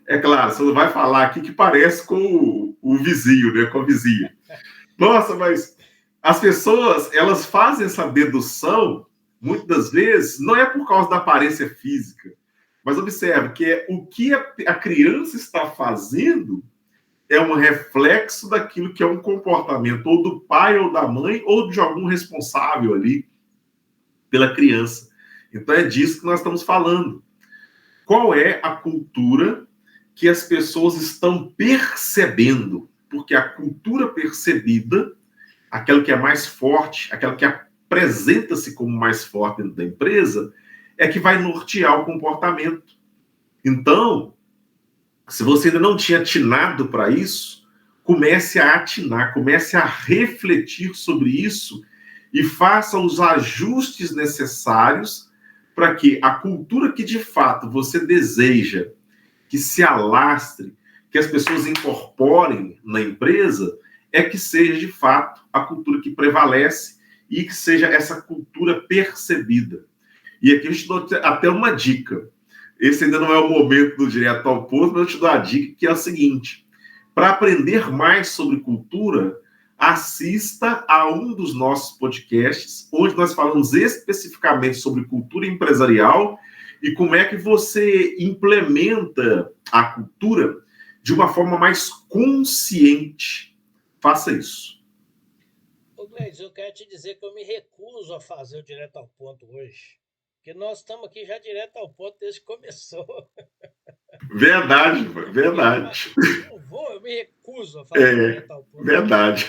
É claro, você não vai falar aqui que parece com o vizinho, né, com a vizinha. Nossa, mas as pessoas, elas fazem essa dedução, muitas das vezes, não é por causa da aparência física, mas observe que o que a criança está fazendo é um reflexo daquilo que é um comportamento ou do pai ou da mãe ou de algum responsável ali pela criança. Então é disso que nós estamos falando. Qual é a cultura que as pessoas estão percebendo? Porque a cultura percebida, aquela que é mais forte, aquela que apresenta-se como mais forte dentro da empresa, é que vai nortear o comportamento. Então, se você ainda não tinha atinado para isso, comece a atinar, comece a refletir sobre isso e faça os ajustes necessários para que a cultura que de fato você deseja que se alastre, que as pessoas incorporem na empresa, é que seja de fato a cultura que prevalece e que seja essa cultura percebida. E aqui eu te dou até uma dica. Esse ainda não é o momento do direto ao ponto, mas eu te dou a dica que é a seguinte: para aprender mais sobre cultura, assista a um dos nossos podcasts, onde nós falamos especificamente sobre cultura empresarial e como é que você implementa a cultura de uma forma mais consciente. Faça isso. Ô, Gleides, eu quero te dizer que eu me recuso a fazer o direto ao ponto hoje. Porque nós estamos aqui já direto ao ponto desde que começou. Verdade, verdade. Eu me recuso a fazer o É, direto ao ponto verdade.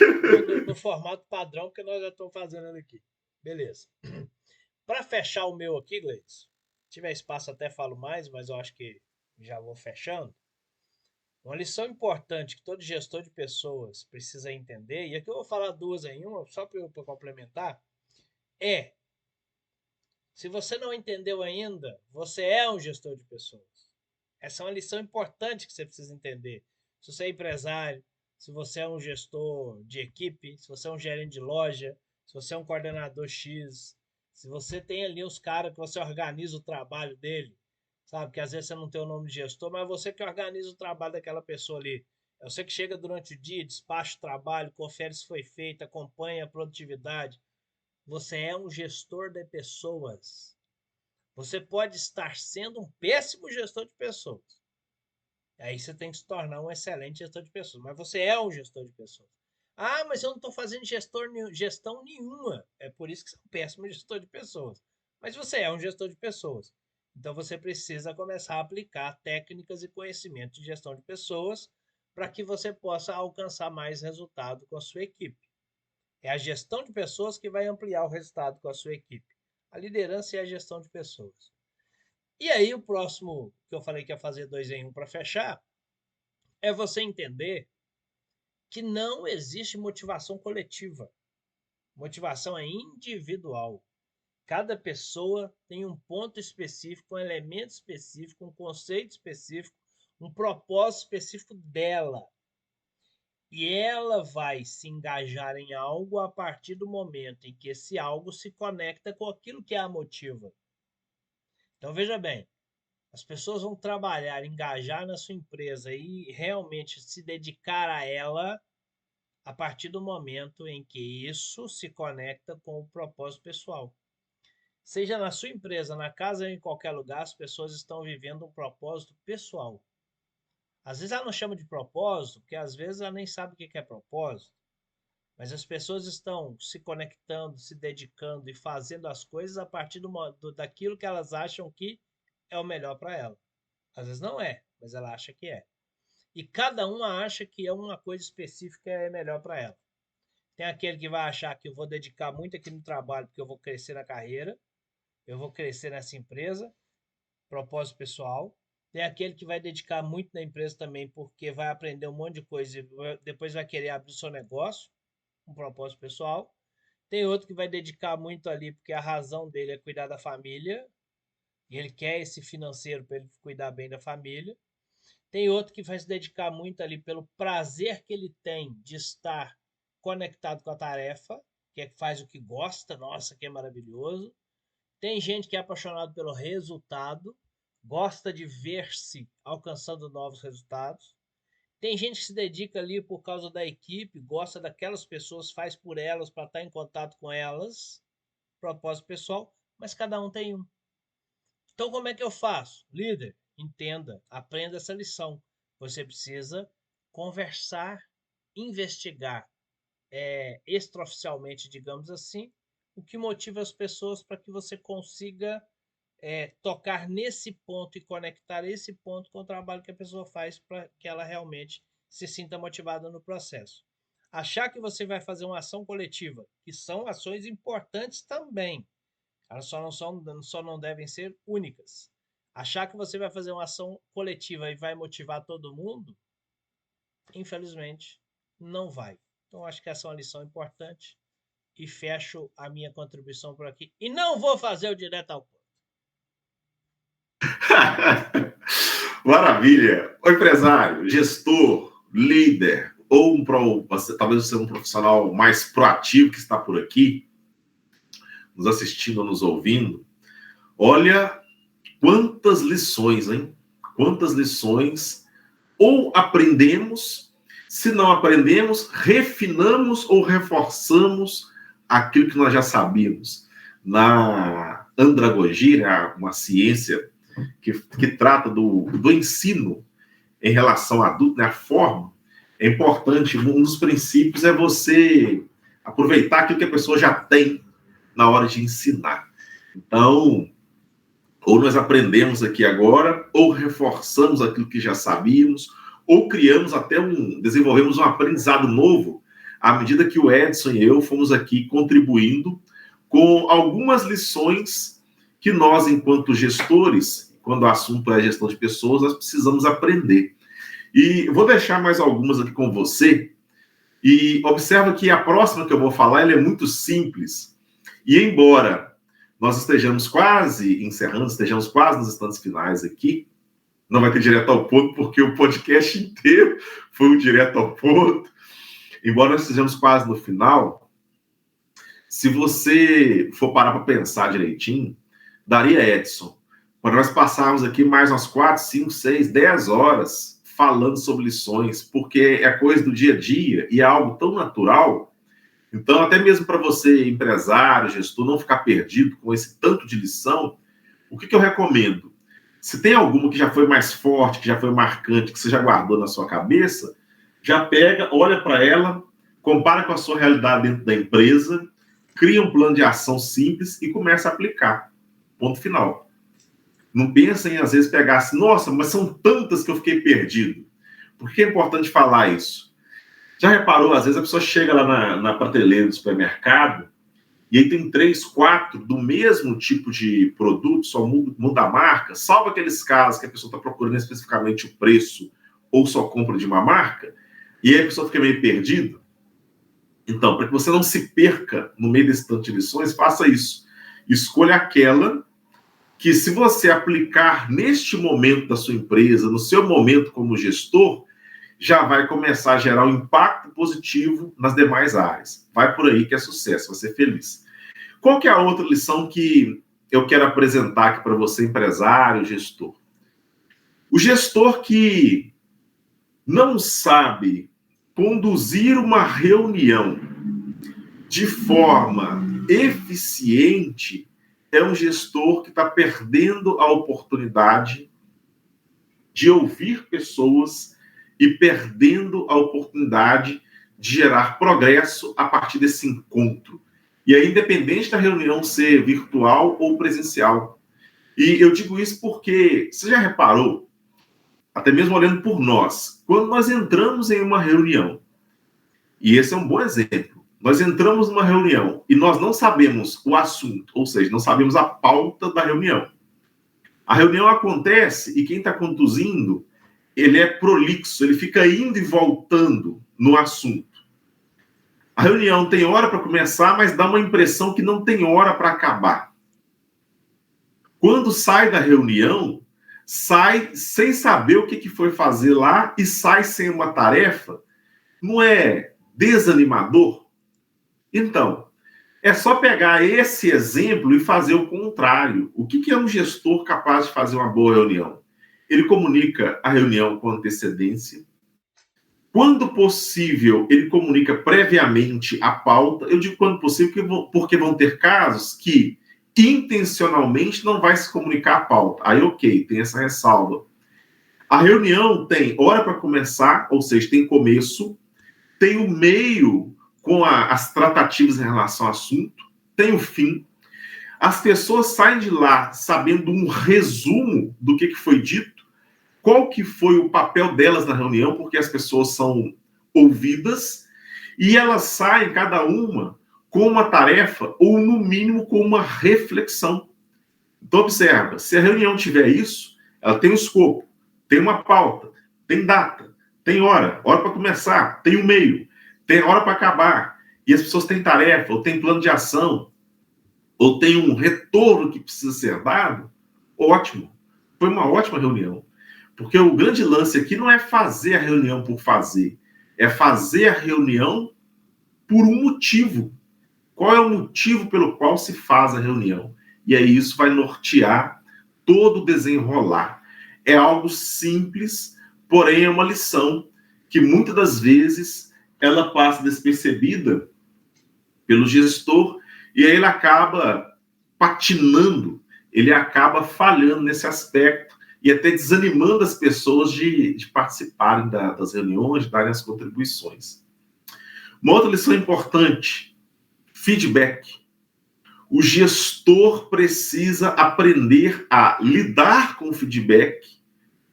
no formato padrão que nós já estamos fazendo aqui. Beleza. Para fechar o meu aqui, Gleides, se tiver espaço até falo mais, mas eu acho que já vou fechando. Uma lição importante que todo gestor de pessoas precisa entender, e aqui eu vou falar duas em uma, só para complementar, é: se você não entendeu ainda, você é um gestor de pessoas. Essa é uma lição importante que você precisa entender. Se você é empresário, se você é um gestor de equipe, se você é um gerente de loja, se você é um coordenador X, se você tem ali os caras que você organiza o trabalho dele, sabe? Que às vezes você não tem o nome de gestor, mas é você que organiza o trabalho daquela pessoa ali. É você que chega durante o dia, despacha o trabalho, confere se foi feito, acompanha a produtividade. Você é um gestor de pessoas. Você pode estar sendo um péssimo gestor de pessoas. Aí você tem que se tornar um excelente gestor de pessoas. Mas você é um gestor de pessoas. Ah, mas eu não estou fazendo gestão nenhuma. É por isso que você é um péssimo gestor de pessoas. Mas você é um gestor de pessoas. Então você precisa começar a aplicar técnicas e conhecimentos de gestão de pessoas para que você possa alcançar mais resultado com a sua equipe. É a gestão de pessoas que vai ampliar o resultado com a sua equipe. A liderança é a gestão de pessoas. E aí, o próximo que eu falei que ia fazer dois em um para fechar é você entender que não existe motivação coletiva. Motivação é individual. Cada pessoa tem um ponto específico, um elemento específico, um conceito específico, um propósito específico dela. E ela vai se engajar em algo a partir do momento em que esse algo se conecta com aquilo que a motiva. Então, veja bem, as pessoas vão trabalhar, engajar na sua empresa e realmente se dedicar a ela a partir do momento em que isso se conecta com o propósito pessoal. Seja na sua empresa, na casa ou em qualquer lugar, as pessoas estão vivendo um propósito pessoal. Às vezes ela não chama de propósito, porque às vezes ela nem sabe o que é propósito, mas as pessoas estão se conectando, se dedicando e fazendo as coisas a partir daquilo que elas acham que é o melhor para ela. Às vezes não é, mas ela acha que é. E cada uma acha que é uma coisa específica é melhor para ela. Tem aquele que vai achar que eu vou dedicar muito aqui no trabalho porque eu vou crescer na carreira, eu vou crescer nessa empresa, propósito pessoal. Tem aquele que vai dedicar muito na empresa também porque vai aprender um monte de coisa e depois vai querer abrir o seu negócio, um propósito pessoal. Tem outro que vai dedicar muito ali porque a razão dele é cuidar da família e ele quer esse financeiro para ele cuidar bem da família. Tem outro que vai se dedicar muito ali pelo prazer que ele tem de estar conectado com a tarefa, que é que faz o que gosta, nossa, que é maravilhoso. Tem gente que é apaixonado pelo resultado, gosta de ver-se alcançando novos resultados. Tem gente que se dedica ali por causa da equipe, gosta daquelas pessoas, faz por elas para estar em contato com elas, propósito pessoal, mas cada um tem um. Então, como é que eu faço? Líder, entenda, aprenda essa lição. Você precisa conversar, investigar extraoficialmente, digamos assim, o que motiva as pessoas para que você consiga tocar nesse ponto e conectar esse ponto com o trabalho que a pessoa faz para que ela realmente se sinta motivada no processo. Achar que você vai fazer uma ação coletiva, que são ações importantes também, elas só não devem ser únicas. Achar que você vai fazer uma ação coletiva e vai motivar todo mundo, infelizmente, não vai. Então, acho que essa é uma lição importante e fecho a minha contribuição por aqui. E não vou fazer o direto ao ponto. Maravilha! O empresário, gestor, líder, ou talvez você um profissional mais proativo que está por aqui, nos assistindo ou nos ouvindo, olha quantas lições, hein? Quantas lições ou aprendemos, se não aprendemos, refinamos ou reforçamos aquilo que nós já sabíamos. Na andragogia, uma ciência que trata do ensino em relação ao adulto, né, a forma, é importante, um dos princípios é você aproveitar aquilo que a pessoa já tem na hora de ensinar. Então, ou nós aprendemos aqui agora, ou reforçamos aquilo que já sabíamos, ou desenvolvemos um aprendizado novo, à medida que o Edson e eu fomos aqui contribuindo com algumas lições que nós, enquanto gestores, quando o assunto é gestão de pessoas, nós precisamos aprender. E vou deixar mais algumas aqui com você, e observa que a próxima que eu vou falar, ela é muito simples, e embora nós estejamos quase encerrando, estejamos quase nos instantes finais aqui, não vai ter direto ao ponto, porque o podcast inteiro foi um direto ao ponto, embora nós estejamos quase no final, se você for parar para pensar direitinho, daria, Edson, para nós passarmos aqui mais umas 4, 5, 6, 10 horas falando sobre lições, porque é coisa do dia a dia e é algo tão natural. Então, até mesmo para você, empresário, gestor, não ficar perdido com esse tanto de lição, o que eu recomendo? Se tem alguma que já foi mais forte, que já foi marcante, que você já guardou na sua cabeça, já pega, olha para ela, compara com a sua realidade dentro da empresa, cria um plano de ação simples e começa a aplicar. Ponto final. Não pensa em, às vezes, pegar assim, nossa, mas são tantas que eu fiquei perdido. Por que é importante falar isso? Já reparou, às vezes a pessoa chega lá na prateleira do supermercado e aí tem 3, 4 do mesmo tipo de produto, só muda a marca, salvo aqueles casos que a pessoa está procurando especificamente o preço ou só compra de uma marca, e aí a pessoa fica meio perdida. Então, para que você não se perca no meio desse tanto de lições, faça isso. Escolha aquela que, se você aplicar neste momento da sua empresa, no seu momento como gestor, já vai começar a gerar um impacto positivo nas demais áreas. Vai por aí que é sucesso, vai ser feliz. Qual que é a outra lição que eu quero apresentar aqui para você, empresário, gestor? O gestor que não sabe conduzir uma reunião de forma eficiente é um gestor que está perdendo a oportunidade de ouvir pessoas e perdendo a oportunidade de gerar progresso a partir desse encontro. E aí, independente da reunião ser virtual ou presencial. E eu digo isso porque você já reparou, até mesmo olhando por nós, quando nós entramos em uma reunião, e esse é um bom exemplo, nós entramos numa reunião e nós não sabemos o assunto, ou seja, não sabemos a pauta da reunião. A reunião acontece e quem está conduzindo, ele é prolixo, ele fica indo e voltando no assunto. A reunião tem hora para começar, mas dá uma impressão que não tem hora para acabar. Quando sai da reunião, sai sem saber o que foi fazer lá e sai sem uma tarefa, não é desanimador? Então, é só pegar esse exemplo e fazer o contrário. O que é um gestor capaz de fazer uma boa reunião? Ele comunica a reunião com antecedência. Quando possível, ele comunica previamente a pauta. Eu digo quando possível porque vão ter casos que intencionalmente não vai se comunicar a pauta. Aí, ok, tem essa ressalva. A reunião tem hora para começar, ou seja, tem começo, tem o meio com as tratativas em relação ao assunto, tem o fim. As pessoas saem de lá sabendo um resumo do que foi dito, qual que foi o papel delas na reunião, porque as pessoas são ouvidas, e elas saem, cada uma, com uma tarefa, ou no mínimo com uma reflexão. Então, observa, se a reunião tiver isso, ela tem um escopo, tem uma pauta, tem data, tem hora para começar, tem um meio, tem hora para acabar, e as pessoas têm tarefa, ou têm plano de ação, ou tem um retorno que precisa ser dado, ótimo. Foi uma ótima reunião. Porque o grande lance aqui não é fazer a reunião por fazer, é fazer a reunião por um motivo. Qual é o motivo pelo qual se faz a reunião? E aí isso vai nortear todo o desenrolar. É algo simples, porém é uma lição que muitas das vezes ela passa despercebida pelo gestor e aí ele acaba patinando, ele acaba falhando nesse aspecto e até desanimando as pessoas de participarem das reuniões, de darem as contribuições. Uma outra lição importante, feedback. O gestor precisa aprender a lidar com o feedback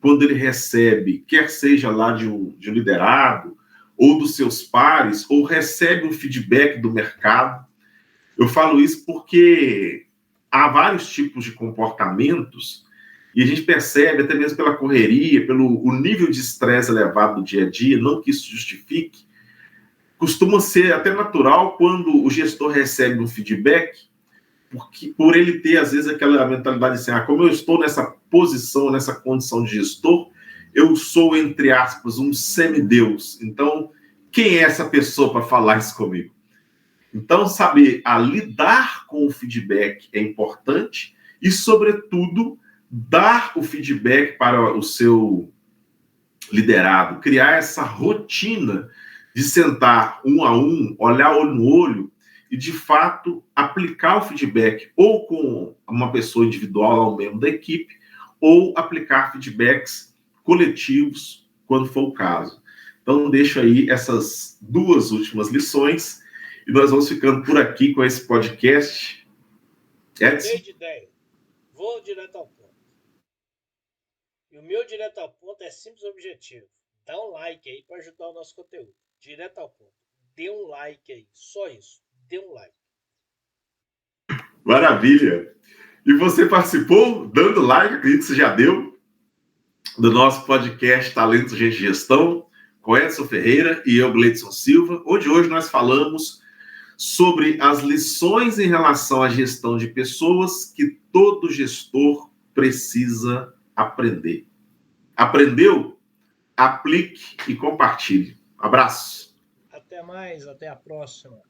quando ele recebe, quer seja lá de um liderado, ou dos seus pares, ou recebe um feedback do mercado. Eu falo isso porque há vários tipos de comportamentos e a gente percebe, até mesmo pela correria, pelo o nível de estresse elevado do dia a dia, não que isso justifique, costuma ser até natural quando o gestor recebe um feedback, porque, por ele ter, às vezes, aquela mentalidade assim, como eu estou nessa posição, nessa condição de gestor, eu sou, entre aspas, um semideus. Então, quem é essa pessoa para falar isso comigo? Então, saber lidar com o feedback é importante e, sobretudo, dar o feedback para o seu liderado, criar essa rotina de sentar um a um, olhar olho no olho e, de fato, aplicar o feedback ou com uma pessoa individual, um membro da equipe, ou aplicar feedbacks coletivos, quando for o caso. Então, deixo aí essas duas últimas lições e nós vamos ficando por aqui com esse podcast. Mudei de ideia. Vou direto ao ponto. E o meu direto ao ponto é simples e objetivo. Dá um like aí para ajudar o nosso conteúdo. Direto ao ponto. Dê um like aí. Só isso. Dê um like. Maravilha! E você participou dando like, acredito que você já deu, do nosso podcast Talentos Gente Gestão, com Edson Ferreira e eu, Gleidson Silva, onde hoje nós falamos sobre as lições em relação à gestão de pessoas que todo gestor precisa aprender. Aprendeu? Aplique e compartilhe. Abraço. Até mais, até a próxima.